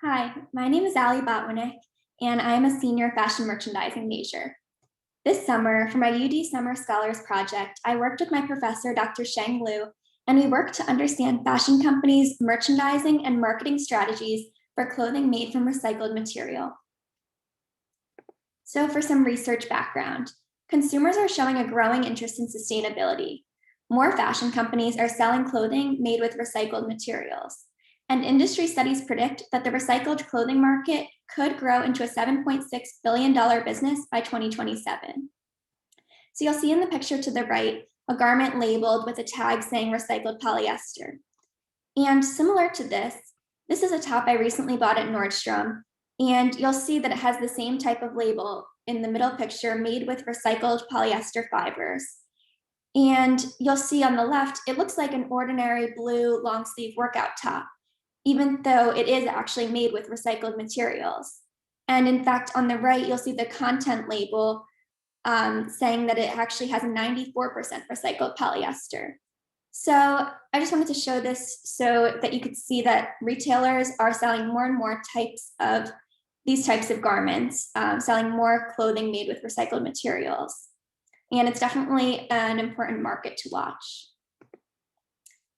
Hi, my name is Ali Botwinick, and I am a senior fashion merchandising major. This summer, for my UD Summer Scholars Project, I worked with my professor, Dr. Sheng Liu, and we worked to understand fashion companies' merchandising and marketing strategies for clothing made from recycled material. So for some research background, consumers are showing a growing interest in sustainability. More fashion companies are selling clothing made with recycled materials. And industry studies predict that the recycled clothing market could grow into a $7.6 billion business by 2027. So you'll see in the picture to the right, a garment labeled with a tag saying recycled polyester. And similar to this is a top I recently bought at Nordstrom, and you'll see that it has the same type of label in the middle picture made with recycled polyester fibers. And you'll see on the left, it looks like an ordinary blue long sleeve workout top, even though it is actually made with recycled materials. And in fact, on the right, you'll see the content label saying that it actually has 94% recycled polyester. So I just wanted to show this so that you could see that retailers are selling more and more these types of garments, selling more clothing made with recycled materials. And it's definitely an important market to watch.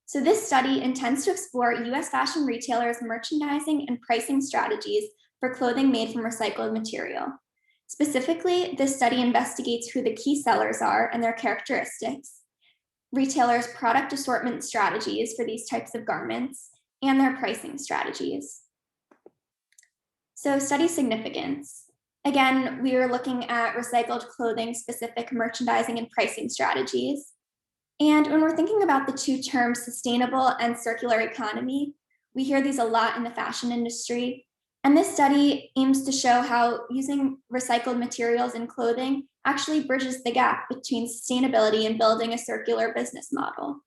So this study intends to explore US fashion retailers' merchandising and pricing strategies for clothing made from recycled material. Specifically, this study investigates who the key sellers are and their characteristics, retailers' product assortment strategies for these types of garments, and their pricing strategies. So study significance. Again, we are looking at recycled clothing specific merchandising and pricing strategies. And when we're thinking about the two terms sustainable and circular economy, we hear these a lot in the fashion industry. And this study aims to show how using recycled materials in clothing actually bridges the gap between sustainability and building a circular business model.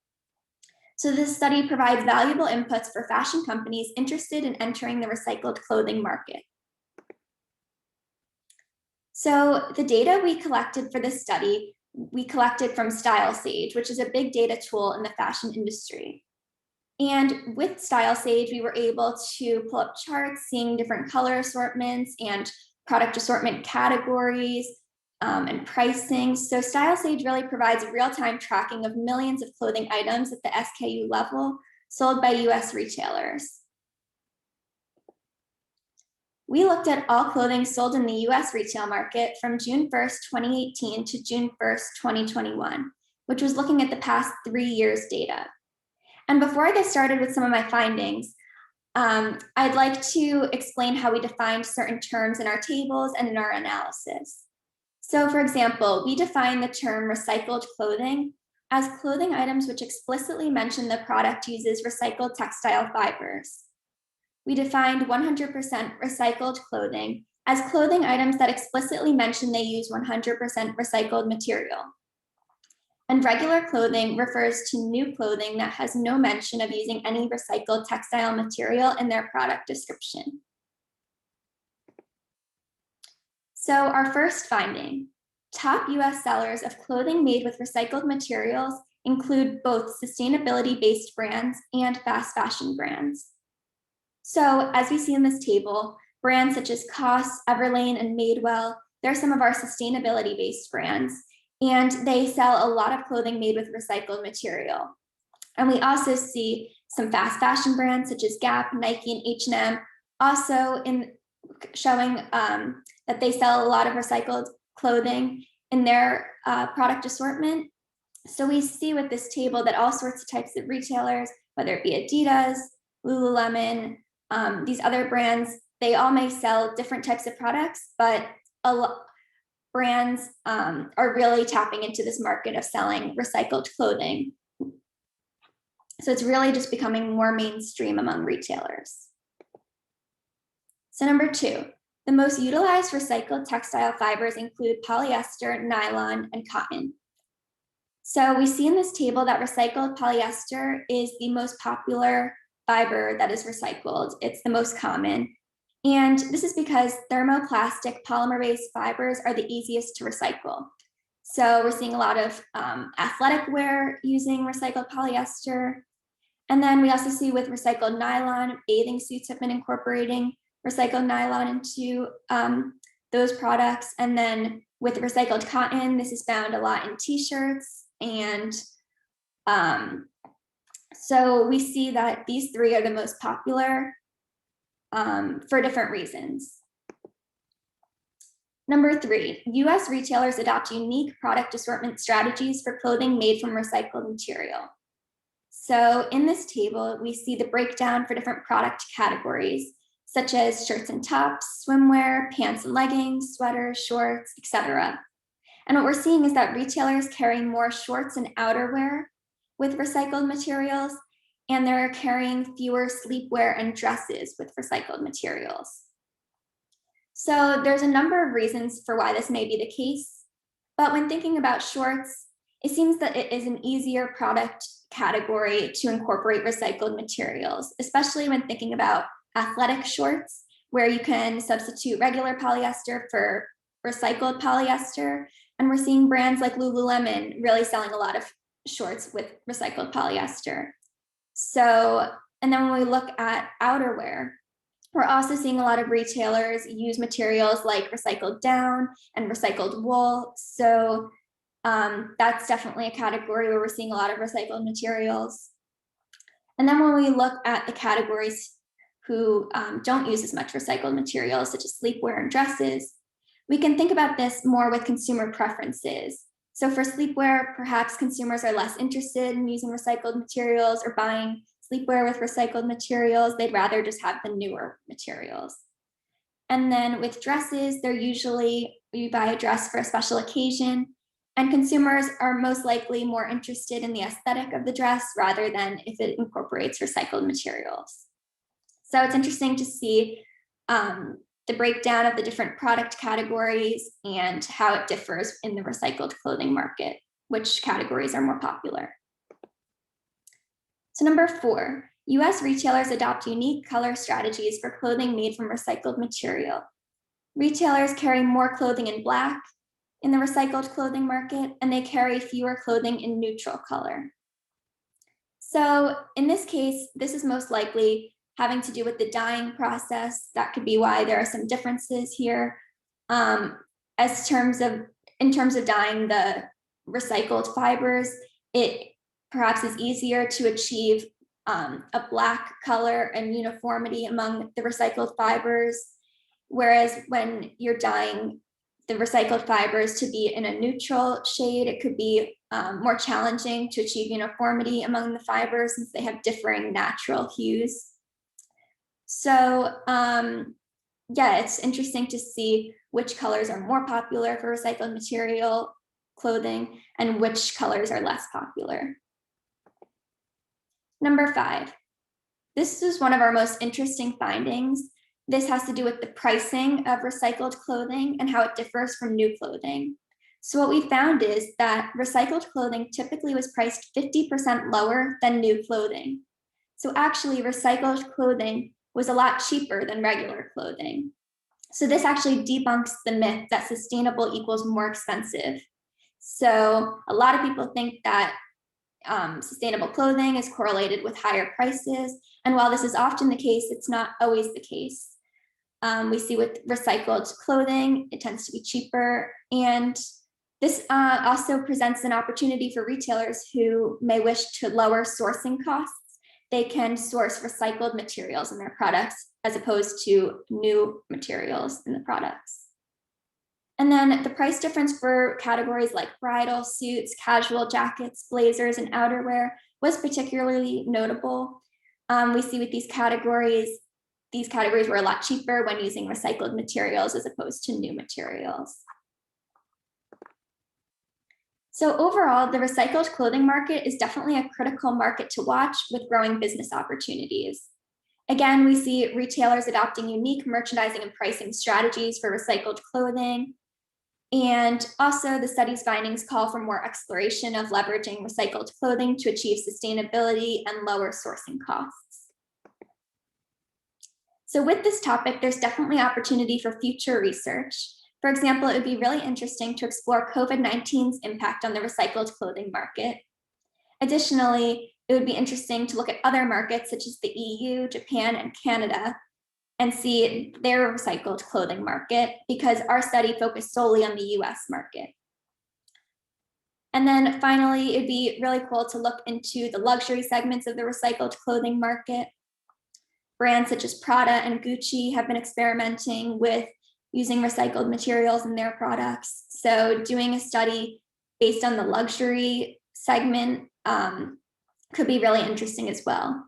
So this study provides valuable inputs for fashion companies interested in entering the recycled clothing market. So the data we collected for this study, we collected from StyleSage, which is a big data tool in the fashion industry. And with StyleSage, we were able to pull up charts, seeing different color assortments and product assortment categories and pricing. So StyleSage really provides real-time tracking of millions of clothing items at the SKU level sold by US retailers. We looked at all clothing sold in the US retail market from June 1st, 2018 to June 1st, 2021, which was looking at the past 3 years data. And before I get started with some of my findings, I'd like to explain how we defined certain terms in our tables and in our analysis. So for example, we define the term recycled clothing as clothing items which explicitly mention the product uses recycled textile fibers. We defined 100% recycled clothing as clothing items that explicitly mention they use 100% recycled material. And regular clothing refers to new clothing that has no mention of using any recycled textile material in their product description. So our first finding, top US sellers of clothing made with recycled materials include both sustainability-based brands and fast fashion brands. So as we see in this table, brands such as COS, Everlane, and Madewell, they're some of our sustainability-based brands, and they sell a lot of clothing made with recycled material. And we also see some fast fashion brands such as Gap, Nike, and H&M also showing that they sell a lot of recycled clothing in their product assortment. So we see with this table that all sorts of types of retailers, whether it be Adidas, Lululemon, these other brands, they all may sell different types of products, but brands are really tapping into this market of selling recycled clothing. So it's really just becoming more mainstream among retailers. So number 2, the most utilized recycled textile fibers include polyester, nylon, and cotton. So we see in this table that recycled polyester is the most popular fiber that is recycled. It's the most common. And this is because thermoplastic polymer-based fibers are the easiest to recycle. So we're seeing a lot of athletic wear using recycled polyester. And then we also see with recycled nylon, bathing suits have been incorporating recycled nylon into those products. And then with recycled cotton, this is found a lot in t-shirts. And so we see that these three are the most popular for different reasons. Number 3, US retailers adopt unique product assortment strategies for clothing made from recycled material. So in this table, we see the breakdown for different product categories, such as shirts and tops, swimwear, pants and leggings, sweaters, shorts, etc. And what we're seeing is that retailers carry more shorts and outerwear with recycled materials, and they're carrying fewer sleepwear and dresses with recycled materials. So there's a number of reasons for why this may be the case, but when thinking about shorts, it seems that it is an easier product category to incorporate recycled materials, especially when thinking about athletic shorts, where you can substitute regular polyester for recycled polyester. And we're seeing brands like Lululemon really selling a lot of shorts with recycled polyester. So, and then when we look at outerwear, we're also seeing a lot of retailers use materials like recycled down and recycled wool. So that's definitely a category where we're seeing a lot of recycled materials. And then when we look at the categories who don't use as much recycled materials, such as sleepwear and dresses, we can think about this more with consumer preferences. So for sleepwear, perhaps consumers are less interested in using recycled materials or buying sleepwear with recycled materials. They'd rather just have the newer materials. And then with dresses, they're usually, you buy a dress for a special occasion, and consumers are most likely more interested in the aesthetic of the dress rather than if it incorporates recycled materials. So it's interesting to see the breakdown of the different product categories and how it differs in the recycled clothing market, which categories are more popular. So number 4, US retailers adopt unique color strategies for clothing made from recycled material. Retailers carry more clothing in black in the recycled clothing market, and they carry fewer clothing in neutral color. So in this case, this is most likely having to do with the dyeing process. That could be why there are some differences here. In terms of dyeing the recycled fibers, it perhaps is easier to achieve a black color and uniformity among the recycled fibers, whereas when you're dyeing the recycled fibers to be in a neutral shade, it could be more challenging to achieve uniformity among the fibers since they have differing natural hues. So yeah, it's interesting to see which colors are more popular for recycled material clothing and which colors are less popular. Number 5, this is one of our most interesting findings. This has to do with the pricing of recycled clothing and how it differs from new clothing. So what we found is that recycled clothing typically was priced 50% lower than new clothing. So actually recycled clothing was a lot cheaper than regular clothing. So this actually debunks the myth that sustainable equals more expensive. So a lot of people think that sustainable clothing is correlated with higher prices. And while this is often the case, it's not always the case. We see with recycled clothing, it tends to be cheaper. And this also presents an opportunity for retailers who may wish to lower sourcing costs. They can source recycled materials in their products as opposed to new materials in the products. And then the price difference for categories like bridal, suits, casual jackets, blazers, and outerwear was particularly notable. We see with these categories were a lot cheaper when using recycled materials as opposed to new materials. So overall, the recycled clothing market is definitely a critical market to watch with growing business opportunities. Again, we see retailers adopting unique merchandising and pricing strategies for recycled clothing. And also the study's findings call for more exploration of leveraging recycled clothing to achieve sustainability and lower sourcing costs. So with this topic, there's definitely opportunity for future research. For example, it would be really interesting to explore COVID-19's impact on the recycled clothing market. Additionally, it would be interesting to look at other markets such as the EU, Japan, and Canada, and see their recycled clothing market, because our study focused solely on the US market. And then finally, it'd be really cool to look into the luxury segments of the recycled clothing market. Brands such as Prada and Gucci have been experimenting with using recycled materials in their products. So doing a study based on the luxury segment could be really interesting as well.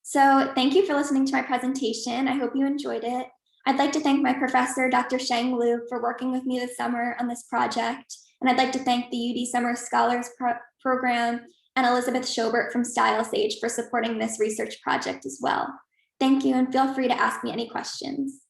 So thank you for listening to my presentation. I hope you enjoyed it. I'd like to thank my professor, Dr. Sheng Liu, for working with me this summer on this project. And I'd like to thank the UD Summer Scholars Program and Elizabeth Schobert from StyleSage for supporting this research project as well. Thank you, and feel free to ask me any questions.